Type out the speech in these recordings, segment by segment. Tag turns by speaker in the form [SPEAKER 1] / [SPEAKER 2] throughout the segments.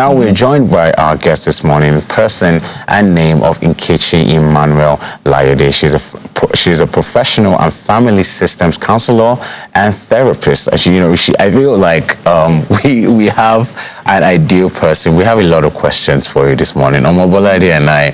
[SPEAKER 1] Now we're joined by our guest this morning, the person and name of Nkechi Emmanuel Layode. She's a professional and family systems counselor and therapist. As you know, I feel like we have an ideal person. We have a lot of questions for you this morning. Omobolade and I,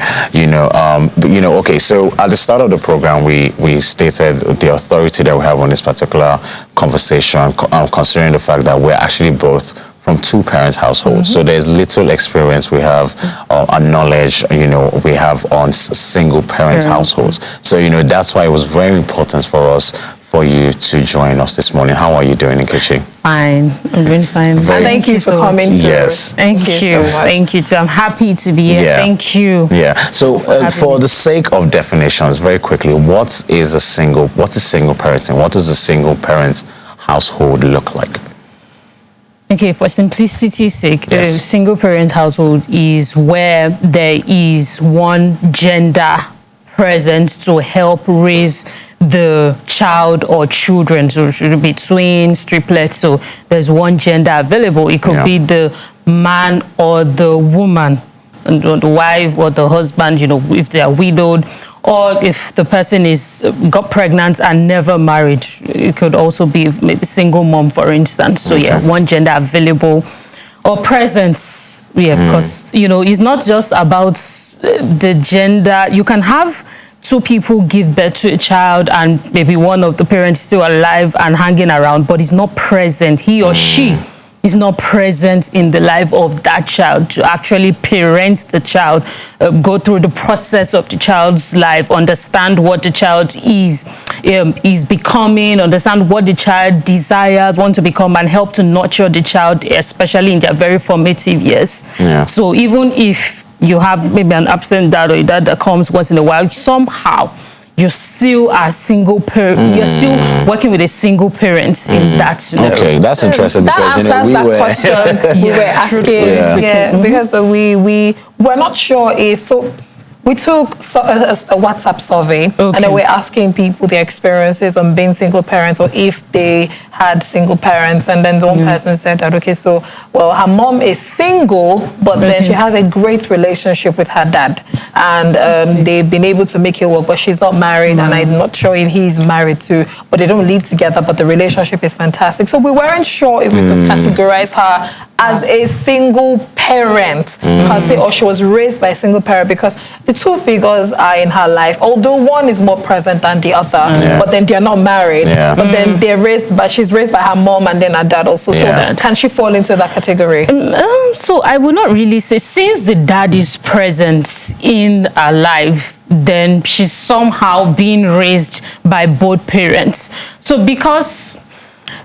[SPEAKER 1] okay, so at the start of the program, we stated the authority that we have on this particular conversation, considering the fact that we're actually both from two-parent households. So there's little experience we have and knowledge, we have on single-parent households. So, that's why it was very important for you to join us this morning. How are you doing, Nkechi?
[SPEAKER 2] Fine. I'm doing fine.
[SPEAKER 3] Thank you for coming.
[SPEAKER 1] Yes.
[SPEAKER 2] Thank you so much. Thank you too. I'm happy to be here.
[SPEAKER 1] Yeah.
[SPEAKER 2] Thank you.
[SPEAKER 1] Yeah. So for the sake of definitions, very quickly, what is single parenting? What does a single parent household look like?
[SPEAKER 2] Okay, for simplicity's sake, a single parent household is where there is one gender present to help raise the child or children. So it should be twins, triplets. So there's one gender available. It could be the man or the woman, and the wife or the husband, if they are widowed, or if the person got pregnant and never married. It could also be maybe single mom, for instance. So one gender available or presence. Because it's not just about the gender. You can have two people give birth to a child and maybe one of the parents still alive and hanging around, but is not present. He or she is not present in the life of that child to actually parent the child, go through the process of the child's life, understand what the child is becoming, understand what the child desires, want to become, and help to nurture the child, especially in their very formative years. So even if you have maybe an absent dad or a dad that comes once in a while, somehow you're still a single parent. You're still working with a single parent in that scenario.
[SPEAKER 1] Okay, that's interesting because
[SPEAKER 3] that question we were asking. Because we were not sure if we took a WhatsApp survey and then we're asking people their experiences on being single parents or if they had single parents, and then one person said that her mom is single, but then she has a great relationship with her dad, and they've been able to make it work, but she's not married, and I'm not sure if he's married too, but they don't live together, but the relationship is fantastic. So we weren't sure if we could categorize her as a single parent, or she was raised by a single parent, because the two figures are in her life, although one is more present than the other, but then they're not married, but then she's raised by her mom and then her dad also. So can she fall into that category?
[SPEAKER 2] So I would not really say, since the dad is present in her life, then she's somehow being raised by both parents. So because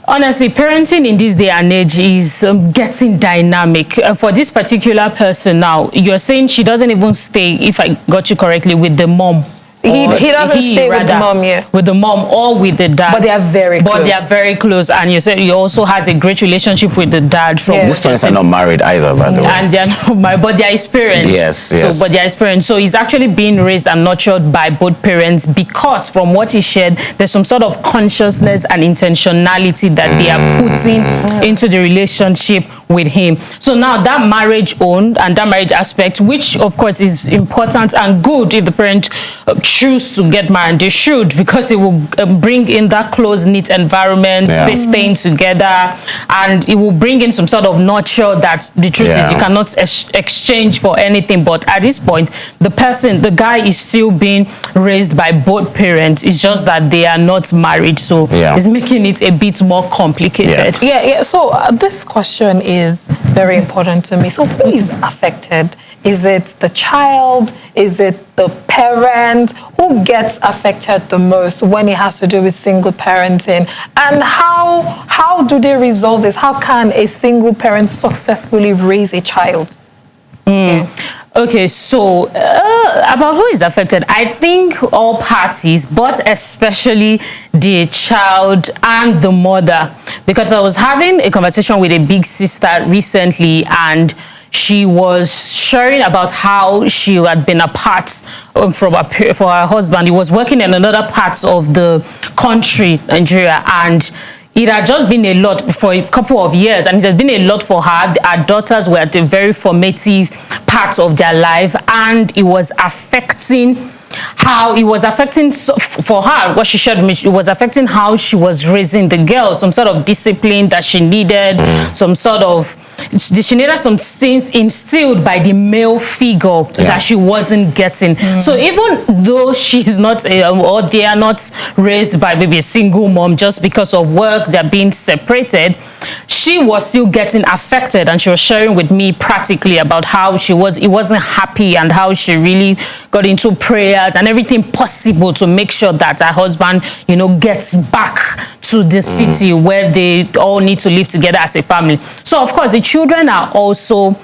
[SPEAKER 2] honestly, parenting in this day and age is getting dynamic. For this particular person now, you're saying she doesn't even stay, if I got you correctly, with the mom.
[SPEAKER 3] He doesn't stay with the mom,
[SPEAKER 2] with the mom or with the dad.
[SPEAKER 3] But they are very close.
[SPEAKER 2] But they are very close. And you said he also has a great relationship with the dad.
[SPEAKER 1] These parents are not married either, by the way.
[SPEAKER 2] And they are not married, but they are experienced.
[SPEAKER 1] Yes.
[SPEAKER 2] But they are experienced. So he's actually being raised and nurtured by both parents, because from what he shared, there's some sort of consciousness and intentionality that they are putting into the relationship with him. So now that marriage owned and that marriage aspect, which of course is important and good if the parent choose to get married, they should, because it will bring in that close-knit environment, staying together, and it will bring in some sort of nurture that the truth is you cannot exchange for anything. But at this point, the guy is still being raised by both parents. It's just that they are not married, so it's making it a bit more complicated.
[SPEAKER 3] So this question is very important to me. So who is affected? Is it the child? Is it the parent? Who gets affected the most when it has to do with single parenting? And how do they resolve this? How can a single parent successfully raise a child?
[SPEAKER 2] Okay, so about who is affected, I think all parties, but especially the child and the mother. Because I was having a conversation with a big sister recently, and she was sharing about how she had been apart for her husband. He was working in another part of the country, Nigeria, and it had just been a lot for a couple of years, and it has been a lot for her. Our daughters were at a very formative part of their life, and it was affecting for her, what she shared with me, it was affecting how she was raising the girls, some sort of discipline that she needed, she needed some things instilled by the male figure that she wasn't getting. So even though she's not, or they are not raised by maybe a single mom, just because of work, they're being separated, she was still getting affected, and she was sharing with me practically about how it wasn't happy, and how she really got into prayers and everything possible to make sure that her husband, gets back to the city where they all need to live together as a family. So of course the children are also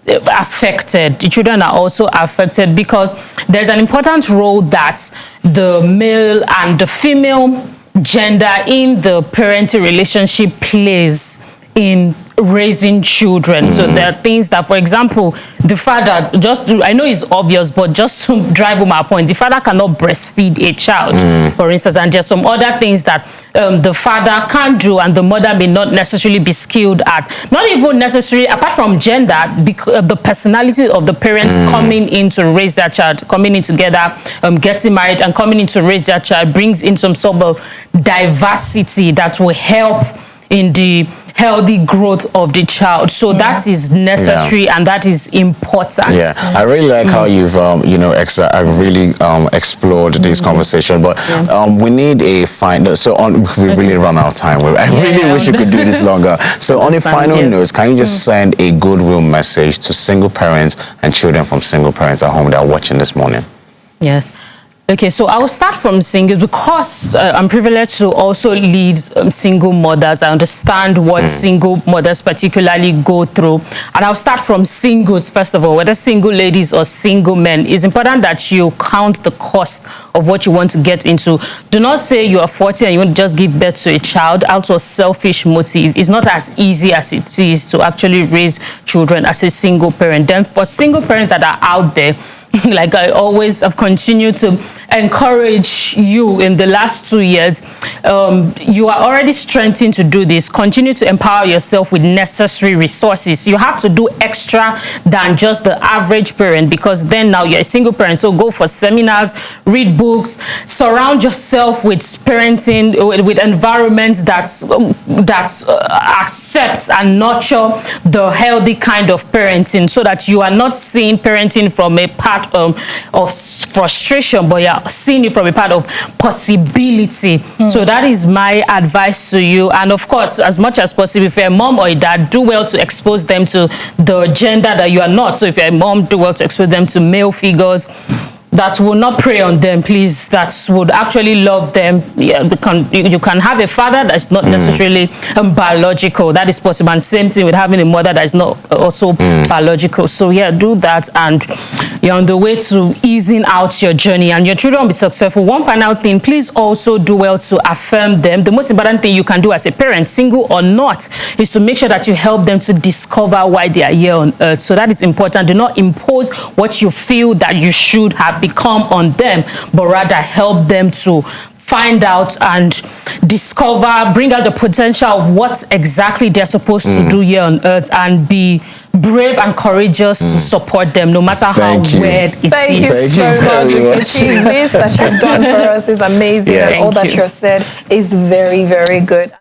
[SPEAKER 2] affected. The children are also affected because there's an important role that the male and the female gender in the parenting relationship plays in raising children. So there are things that, for example, the father, I know it's obvious, but just to drive home our point, the father cannot breastfeed a child, for instance, and there's some other things that the father can do and the mother may not necessarily be skilled at. Not even necessarily, apart from gender, the personality of the parents coming in to raise their child, coming in together, getting married and coming in to raise their child brings in some sort of diversity that will help in the healthy growth of the child. So that is necessary and that is important.
[SPEAKER 1] Yeah, I really like how you've really explored this conversation, but we need a final, we really run out of time. I really wish you could do this longer. So on a final note, can you just send a goodwill message to single parents and children from single parents at home that are watching this morning?
[SPEAKER 2] Yeah. Okay, so I will start from singles because I'm privileged to also lead single mothers. I understand what single mothers particularly go through. And I'll start from singles, first of all, whether single ladies or single men. It's important that you count the cost of what you want to get into. Do not say you are 40 and you want to just give birth to a child out of selfish motive. It's not as easy as it is to actually raise children as a single parent. Then for single parents that are out there, like I always have continued to encourage you in the last 2 years, you are already strengthened to do this. Continue to empower yourself with necessary resources. You have to do extra than just the average parent, because then now you're a single parent. So go for seminars, read books, surround yourself with parenting, with environments that accept and nurture the healthy kind of parenting, so that you are not seeing parenting from a part of frustration, but you're seeing it from a part of possibility. So that is my advice to you. And of course, as much as possible, if you're a mom or a dad, do well to expose them to the gender that you are not. So if you're a mom, do well to expose them to male figures that will not prey on them, please, that would actually love them. Yeah, you can have a father that's not necessarily biological. That is possible. And same thing with having a mother that is not also biological. So yeah, do that, and you're on the way to easing out your journey, and your children will be successful. One final thing, please also do well to affirm them. The most important thing you can do as a parent, single or not, is to make sure that you help them to discover why they are here on earth. So that is important. Do not impose what you feel that you should have become on them, but rather help them to find out and discover, bring out the potential of what exactly they're supposed to do here on earth, and be brave and courageous to support them, no matter how weird it is.
[SPEAKER 3] Thank you so much, Nkechi. This that you've done for us is amazing, and all that you've said is very, very good.